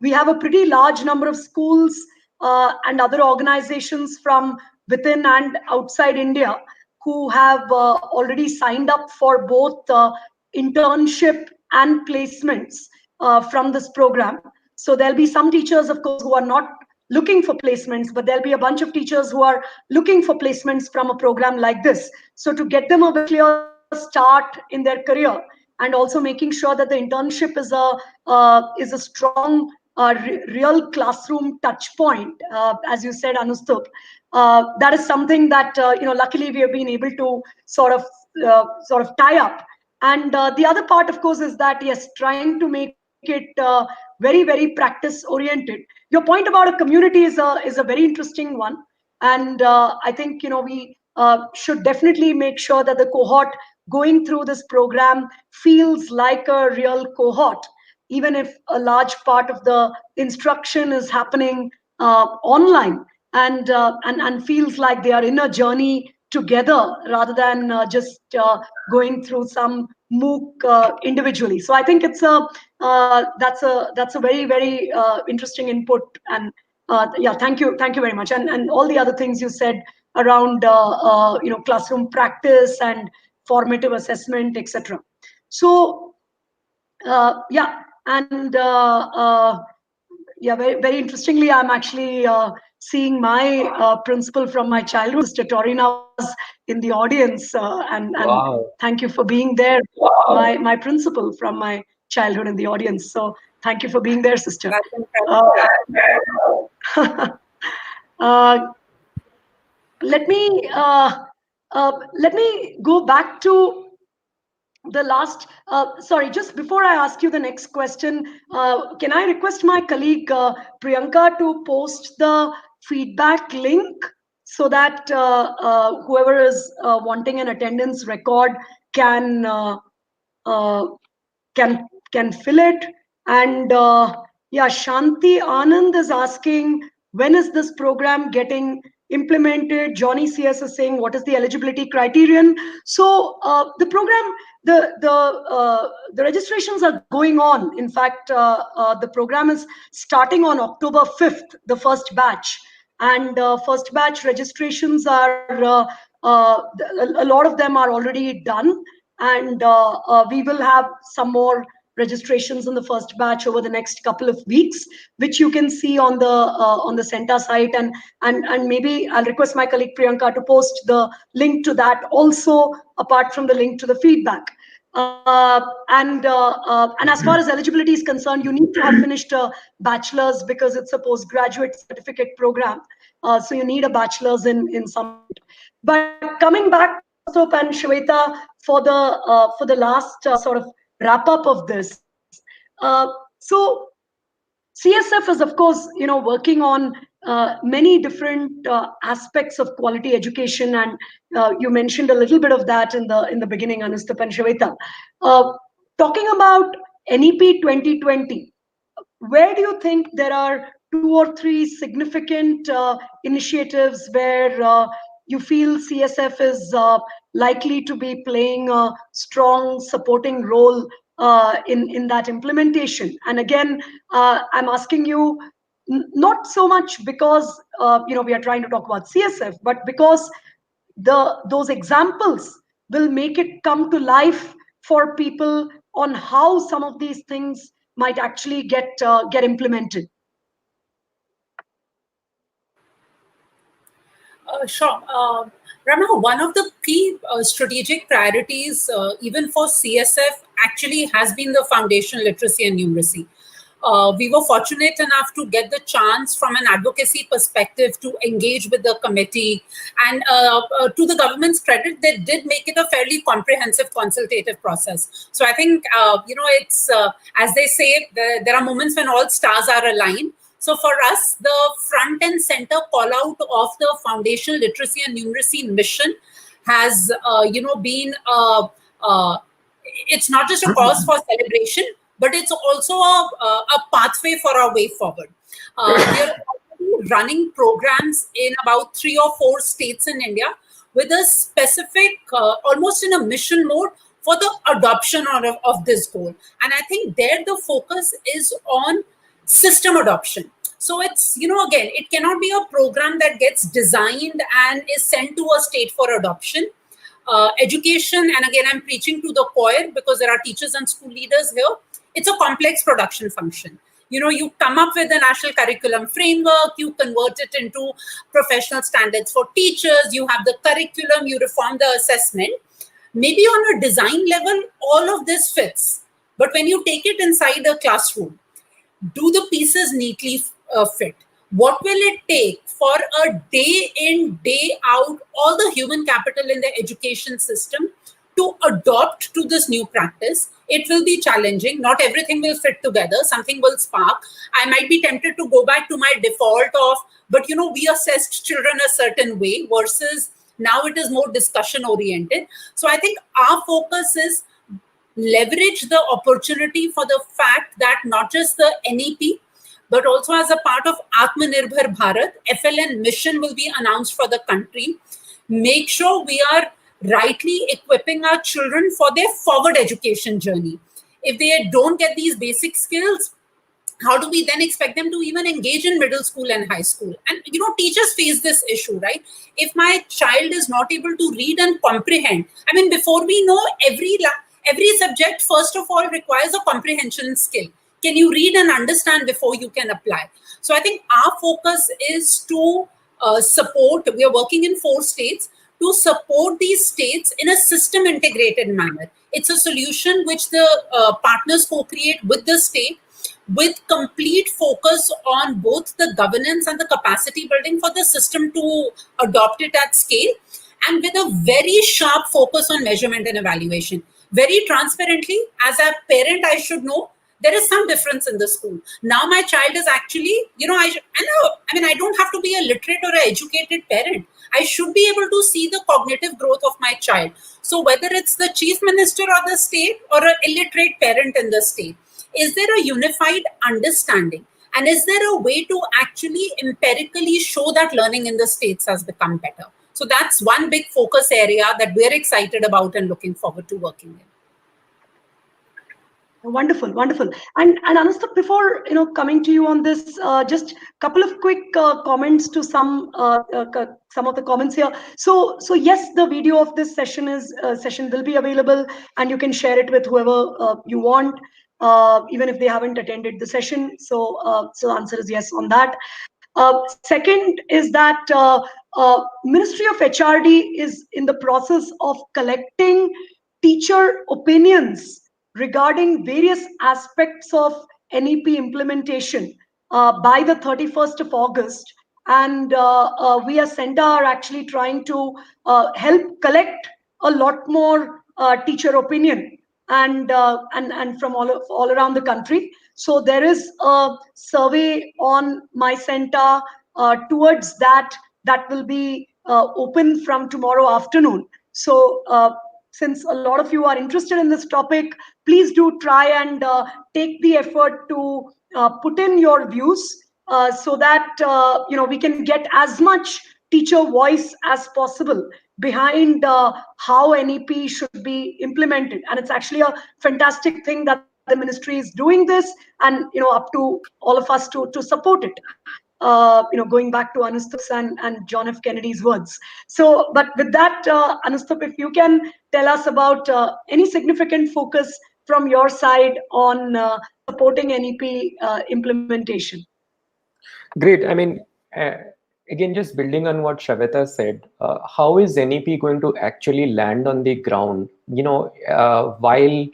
Speaker 2: we have a pretty large number of schools and other organizations from within and outside India who have already signed up for both internship and placements from this program. So there'll be some teachers, of course, who are not looking for placements, but there'll be a bunch of teachers who are looking for placements from a program like this. So to get them a very clear start in their career, and also making sure that the internship is a strong real classroom touch point, as you said, Anustup. That is something that luckily we have been able to sort of tie up. And the other part, of course, is that, yes, trying to make it very, very practice oriented. Your point about a community is a very interesting one. And I think, we should definitely make sure that the cohort going through this program feels like a real cohort, even if a large part of the instruction is happening online, and feels like they are in a journey together rather than just going through some MOOC individually. So I think that's a very, very interesting input. And yeah, thank you very much. And all the other things you said around classroom practice and formative assessment, etc. So yeah, and yeah, very, very interestingly, I'm actually seeing my principal from my childhood, Sister Torina, was in the audience, and
Speaker 3: Wow.
Speaker 2: thank you for being there. Wow. My principal from my childhood in the audience. So thank you for being there, sister. Let me go back to the last, sorry, just before I ask you the next question, can I request my colleague Priyanka to post the feedback link so that whoever is wanting an attendance record can uh, can fill it. And yeah, Shanti Anand is asking, when is this program getting implemented? Johnny CS is saying, what is the eligibility criterion? So the program, the registrations are going on. In fact, the program is starting on October 5th, the first batch. And first batch registrations are, a lot of them are already done. And we will have some more registrations in the first batch over the next couple of weeks, which you can see on the CENTA site. And maybe I'll request my colleague Priyanka to post the link to that also, apart from the link to the feedback. And as far as eligibility is concerned, you need to have finished a bachelor's because it's a postgraduate certificate program. So you need a bachelor's in some. But coming back to Anustup and Shweta for the last sort of wrap up of this. So CSF is, of course, working on many different aspects of quality education, and you mentioned a little bit of that in the beginning, Anustup and Shweta. talking about NEP 2020, where do you think there are 2 or 3 significant initiatives where you feel CSF is likely to be playing a strong supporting role in that implementation? And again, I'm asking you not so much because we are trying to talk about CSF, but because those examples will make it come to life for people on how some of these things might actually get implemented.
Speaker 1: Sure. Rama, one of the key strategic priorities, even for CSF, actually has been the foundational literacy and numeracy. We were fortunate enough to get the chance from an advocacy perspective to engage with the committee. And to the government's credit, they did make it a fairly comprehensive consultative process. So I think, it's, as they say, there are moments when all stars are aligned. So for us, the front and center call out of the foundational literacy and numeracy mission has, been, it's not just a cause for celebration, but it's also a pathway for our way forward. We are already running programs in about 3 or 4 states in India with a specific, almost in a mission mode for the adoption of this goal. And I think there the focus is on system adoption. So it's, again, it cannot be a program that gets designed and is sent to a state for adoption. Education, and again, I'm preaching to the choir because there are teachers and school leaders here. It's a complex production function. You come up with a national curriculum framework, you convert it into professional standards for teachers, you have the curriculum, you reform the assessment. Maybe on a design level, all of this fits. But when you take it inside a classroom, do the pieces neatly fit? What will it take for a day in, day out, all the human capital in the education system to adopt to this new practice? It will be challenging. Not everything will fit together. Something will spark. I might be tempted to go back to my default of, but we assessed children a certain way versus now it is more discussion oriented. So I think our focus is leverage the opportunity for the fact that not just the NEP, but also as a part of Atmanirbhar Bharat, FLN mission will be announced for the country. Make sure we are rightly equipping our children for their forward education journey. If they don't get these basic skills, how do we then expect them to even engage in middle school and high school? And, teachers face this issue, right? If my child is not able to read and comprehend, before we know, every subject, first of all, requires a comprehension skill. Can you read and understand before you can apply? So I think our focus is to support, we are working in 4 states, to support these states in a system integrated manner. It's a solution which the partners co-create with the state, with complete focus on both the governance and the capacity building for the system to adopt it at scale, and with a very sharp focus on measurement and evaluation. Very transparently, as a parent, I should know there is some difference in the school. Now my child is actually, I don't have to be a literate or an educated parent. I should be able to see the cognitive growth of my child. So whether it's the chief minister of the state or an illiterate parent in the state, is there a unified understanding? And is there a way to actually empirically show that learning in the states has become better? So that's one big focus area that we're excited about and looking forward to working in.
Speaker 2: Wonderful, wonderful. And Anastha, before coming to you on this, just a couple of quick comments to some of the comments here. So yes, the video of this session will be available, and you can share it with whoever you want, even if they haven't attended the session. So the answer is yes on that. Second is that Ministry of HRD is in the process of collecting teacher opinions regarding various aspects of NEP implementation by the 31st of August. And we as CENTA are actually trying to help collect a lot more teacher opinion and from all around the country. So there is a survey on my CENTA towards that will be open from tomorrow afternoon. So since a lot of you are interested in this topic, please do try and take the effort to put in your views so that we can get as much teacher voice as possible behind how NEP should be implemented. And it's actually a fantastic thing that the ministry is doing this, and up to all of us to support it. Going back to Anustup's and John F. Kennedy's words. So, but with that, Anustup, if you can tell us about any significant focus from your side on supporting NEP implementation.
Speaker 3: Great. I mean, again, just building on what Shraveta said, how is NEP going to actually land on the ground? While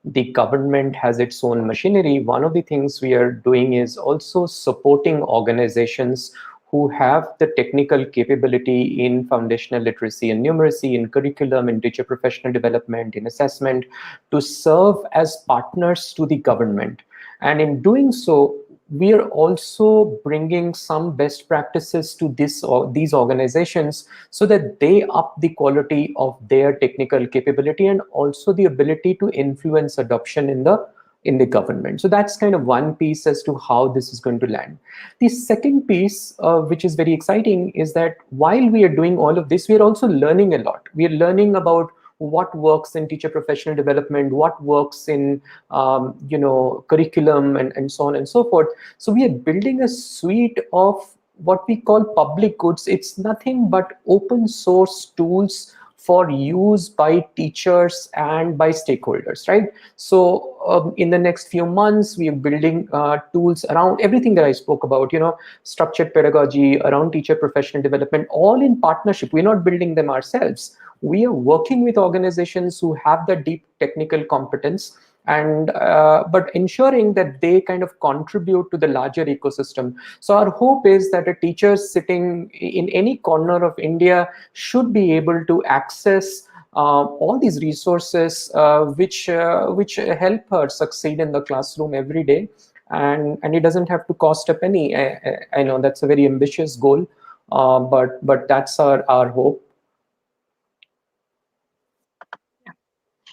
Speaker 3: the government has its own machinery, one of the things we are doing is also supporting organizations who have the technical capability in foundational literacy and numeracy, in curriculum, in teacher professional development, in assessment, to serve as partners to the government. And in doing so, we are also bringing some best practices to these organizations so that they up the quality of their technical capability and also the ability to influence adoption in the government. So that's kind of one piece as to how this is going to land. The second piece, which is very exciting, is that while we are doing all of this, we are also learning a lot. We are learning about what works in teacher professional development, what works in curriculum, and so on and so forth. So we are building a suite of what we call public goods. It's nothing but open source tools for use by teachers and by stakeholders, right? So in the next few months, we are building tools around everything that I spoke about, structured pedagogy, around teacher professional development, all in partnership. We're not building them ourselves. We are working with organizations who have the deep technical competence, and but ensuring that they kind of contribute to the larger ecosystem. So our hope is that a teacher sitting in any corner of India should be able to access all these resources which help her succeed in the classroom every day, and it doesn't have to cost a penny. I know that's a very ambitious goal, but that's our hope.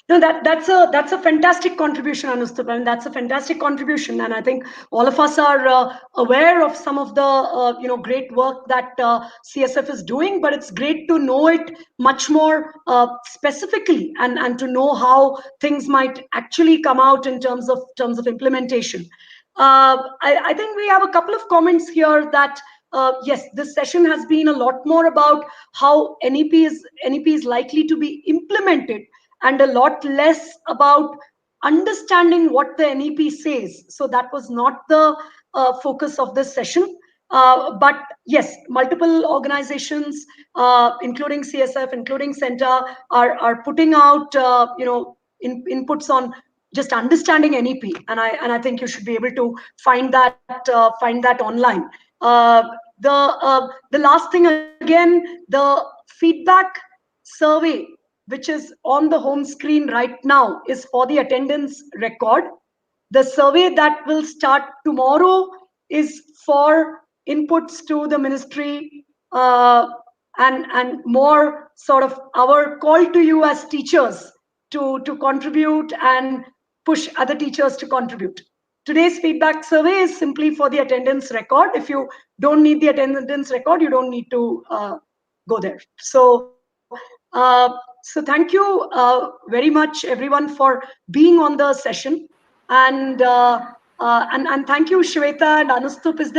Speaker 2: No, that's a fantastic contribution, Anustup, and that's a fantastic contribution. And I think all of us are aware of some of the great work that CSF is doing, but it's great to know it much more specifically, and to know how things might actually come out in terms of implementation. I think we have a couple of comments here that yes, this session has been a lot more about how NEP is likely to be implemented, and a lot less about understanding what the NEP says. So that was not the focus of this session. But yes, multiple organizations, including CSF, including CENTA, are putting out inputs on just understanding NEP, and I think you should be able to find that online. The last thing again, the feedback survey, which is on the home screen right now, is for the attendance record. The survey that will start tomorrow is for inputs to the ministry, and more sort of our call to you as teachers to contribute and push other teachers to contribute. Today's feedback survey is simply for the attendance record. If you don't need the attendance record, you don't need to go there. So thank you very much, everyone, for being on the session, and thank you, Shweta and Anustup. Is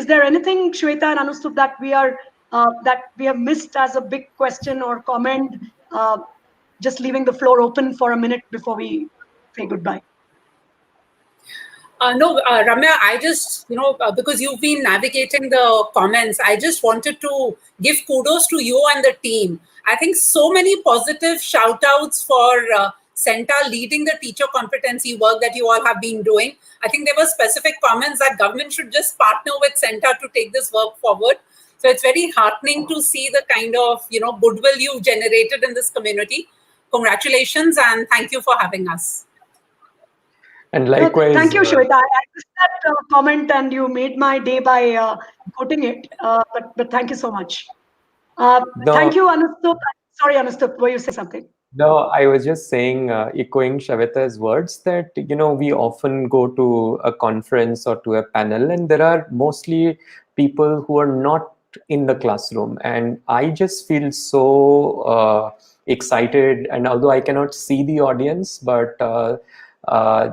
Speaker 2: there anything, Shweta and Anustup, that we have missed as a big question or comment? Just leaving the floor open for a minute before we say goodbye.
Speaker 1: No, Ramya, I just, because you've been navigating the comments, I just wanted to give kudos to you and the team. I think so many positive shout outs for CENTA leading the teacher competency work that you all have been doing. I think there were specific comments that government should just partner with CENTA to take this work forward. So it's very heartening to see the kind of, goodwill you've generated in this community. Congratulations, and thank you for having us.
Speaker 3: And likewise,
Speaker 2: thank you, Shweta. I missed that comment, and you made my day by quoting it. But thank you so much. Thank you, Anustup. Sorry, Anustup, were you saying something?
Speaker 3: No, I was just saying, echoing Shavita's words, that we often go to a conference or to a panel, and there are mostly people who are not in the classroom, and I just feel so excited. And although I cannot see the audience, but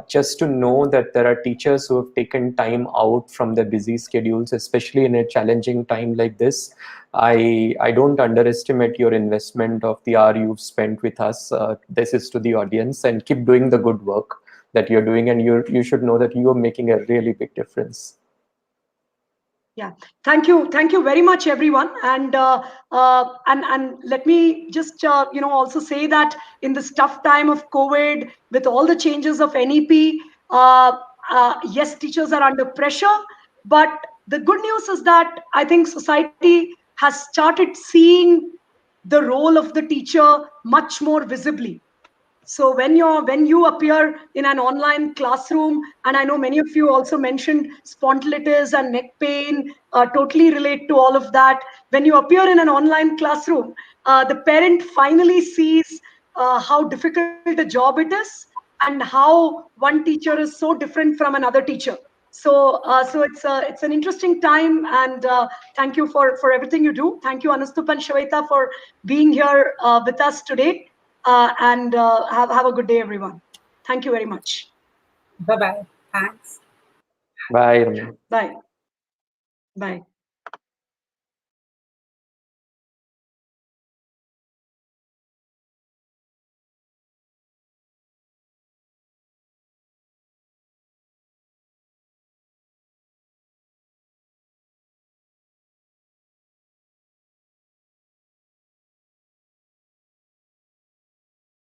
Speaker 3: just to know that there are teachers who have taken time out from their busy schedules, especially in a challenging time like this. I don't underestimate your investment of the hour you've spent with us. This is to the audience, and keep doing the good work that you're doing, and you should know that you are making a really big difference.
Speaker 2: Yeah, thank you very much, everyone. And let me just also say that in this tough time of COVID, with all the changes of NEP, yes, teachers are under pressure, but the good news is that I think society has started seeing the role of the teacher much more visibly. So when you appear in an online classroom, and I know many of you also mentioned spondylitis and neck pain, totally relate to all of that. When you appear in an online classroom, the parent finally sees how difficult a job it is, and how one teacher is so different from another teacher. So it's an interesting time, and thank you for everything you do. Thank you, Anustup and Shweta, for being here with us today. And have a good day, everyone. Thank you very much.
Speaker 1: Bye-bye. Thanks.
Speaker 3: Bye, Ramya.
Speaker 2: Bye. Bye.